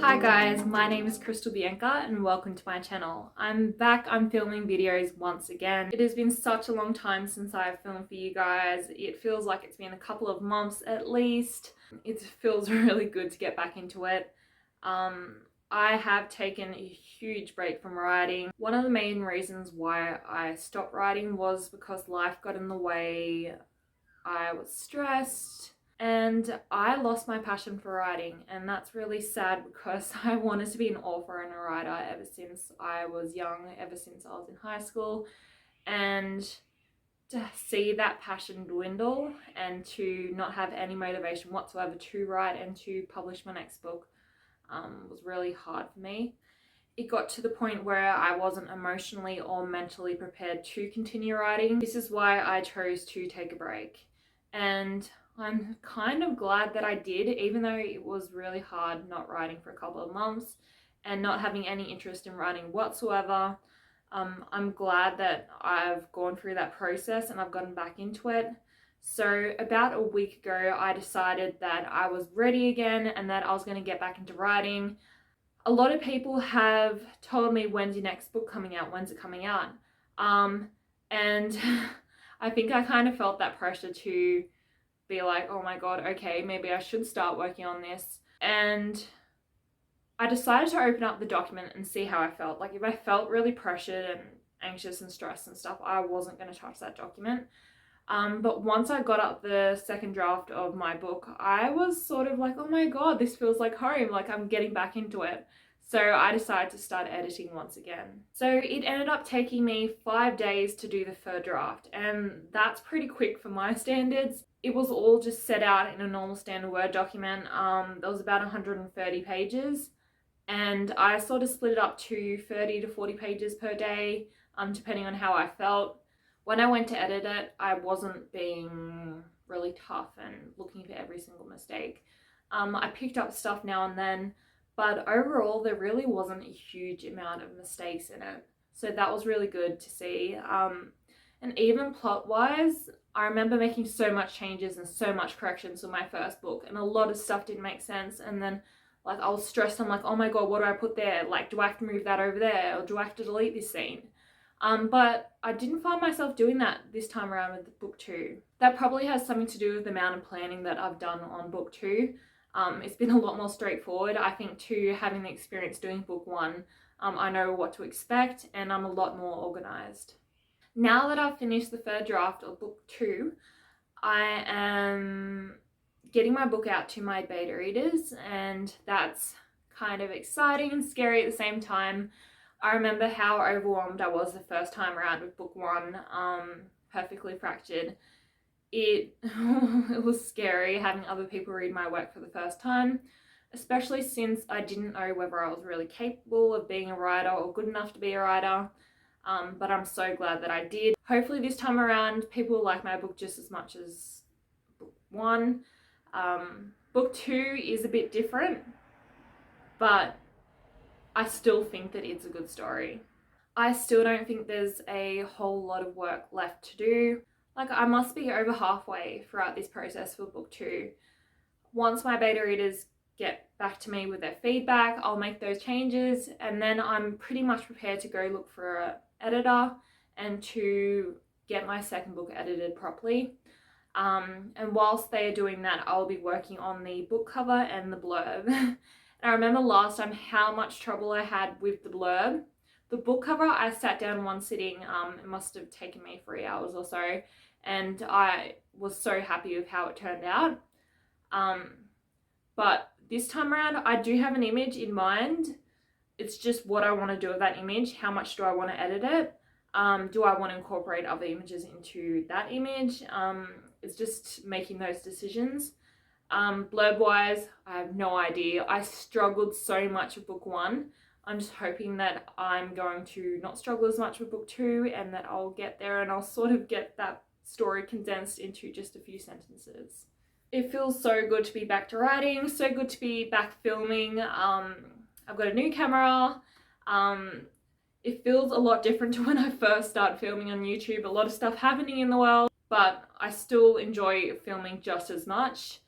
Hi guys, my name is Crystal Bianca and welcome to my channel. I'm back, I'm filming videos once again. It has been such a long time since I've filmed for you guys. It feels like it's been a couple of months at least. It feels really good to get back into it. I have taken a huge break from writing. One of the main reasons why I stopped writing was because life got in the way. I was stressed and I lost my passion for writing, and that's really sad because I wanted to be an author and a writer ever since I was young, ever since I was in high school, and to see that passion dwindle and to not have any motivation whatsoever to write and to publish my next book was really hard for me. It got to the point where I wasn't emotionally or mentally prepared to continue writing. This is why I chose to take a break. And I'm kind of glad that I did, even though it was really hard not writing for a couple of months and not having any interest in writing whatsoever. I'm glad that I've gone through that process and I've gotten back into it. So about a week ago, I decided that I was ready again and that I was going to get back into writing. A lot of people have told me, when's your next book coming out? When's it coming out? And I think I kind of felt that pressure to be like, oh my God, okay, maybe I should start working on this. And I decided to open up the document and see how I felt. Like if I felt really pressured and anxious and stressed and stuff, I wasn't going to touch that document. But once I got up the second draft of my book, I was sort of like, oh my God, this feels like home. Like I'm getting back into it. So I decided to start editing once again. So it ended up taking me 5 days to do the third draft, and that's pretty quick for my standards. It was all just set out in a normal standard Word document. There was about 130 pages, and I sort of split it up to 30 to 40 pages per day, depending on how I felt. When I went to edit it, I wasn't being really tough and looking for every single mistake. I picked up stuff now and then, but overall there really wasn't a huge amount of mistakes in it. So that was really good to see. And even plot-wise, I remember making so much changes and so much corrections with my first book, and a lot of stuff didn't make sense. And then like I was stressed. I'm like, oh my God, what do I put there? Like, do I have to move that over there? Or do I have to delete this scene? But I didn't find myself doing that this time around with book 2. That probably has something to do with the amount of planning that I've done on book 2. It's been a lot more straightforward. I think too, having the experience doing book 1, I know what to expect and I'm a lot more organized. Now that I've finished the third draft of book 2, I am getting my book out to my beta readers, and that's kind of exciting and scary at the same time. I remember how overwhelmed I was the first time around with book 1, Perfectly Fractured. It was scary having other people read my work for the first time, especially since I didn't know whether I was really capable of being a writer or good enough to be a writer. But I'm so glad that I did. Hopefully this time around people will like my book just as much as book 1. Book 2 is a bit different, but I still think that it's a good story. I still don't think there's a whole lot of work left to do. Like I must be over halfway throughout this process for book 2. Once my beta readers get back to me with their feedback, I'll make those changes, and then I'm pretty much prepared to go look for an editor and to get my second book edited properly. And whilst they are doing that, I'll be working on the book cover and the blurb. And I remember last time how much trouble I had with the blurb. The book cover, I sat down one sitting. It must have taken me 3 hours or so, and I was so happy with how it turned out. But this time around, I do have an image in mind. It's just what I want to do with that image. How much do I want to edit it? Do I want to incorporate other images into that image? It's just making those decisions. Blurb wise, I have no idea. I struggled so much with book 1. I'm just hoping that I'm going to not struggle as much with book 2 and that I'll get there and I'll sort of get that story condensed into just a few sentences. It feels so good to be back to writing, so good to be back filming. I've got a new camera. It feels a lot different to when I first started filming on YouTube. A lot of stuff happening in the world, but I still enjoy filming just as much.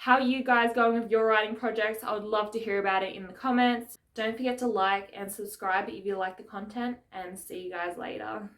How are you guys going with your writing projects? I would love to hear about it in the comments. Don't forget to like and subscribe if you like the content, and see you guys later.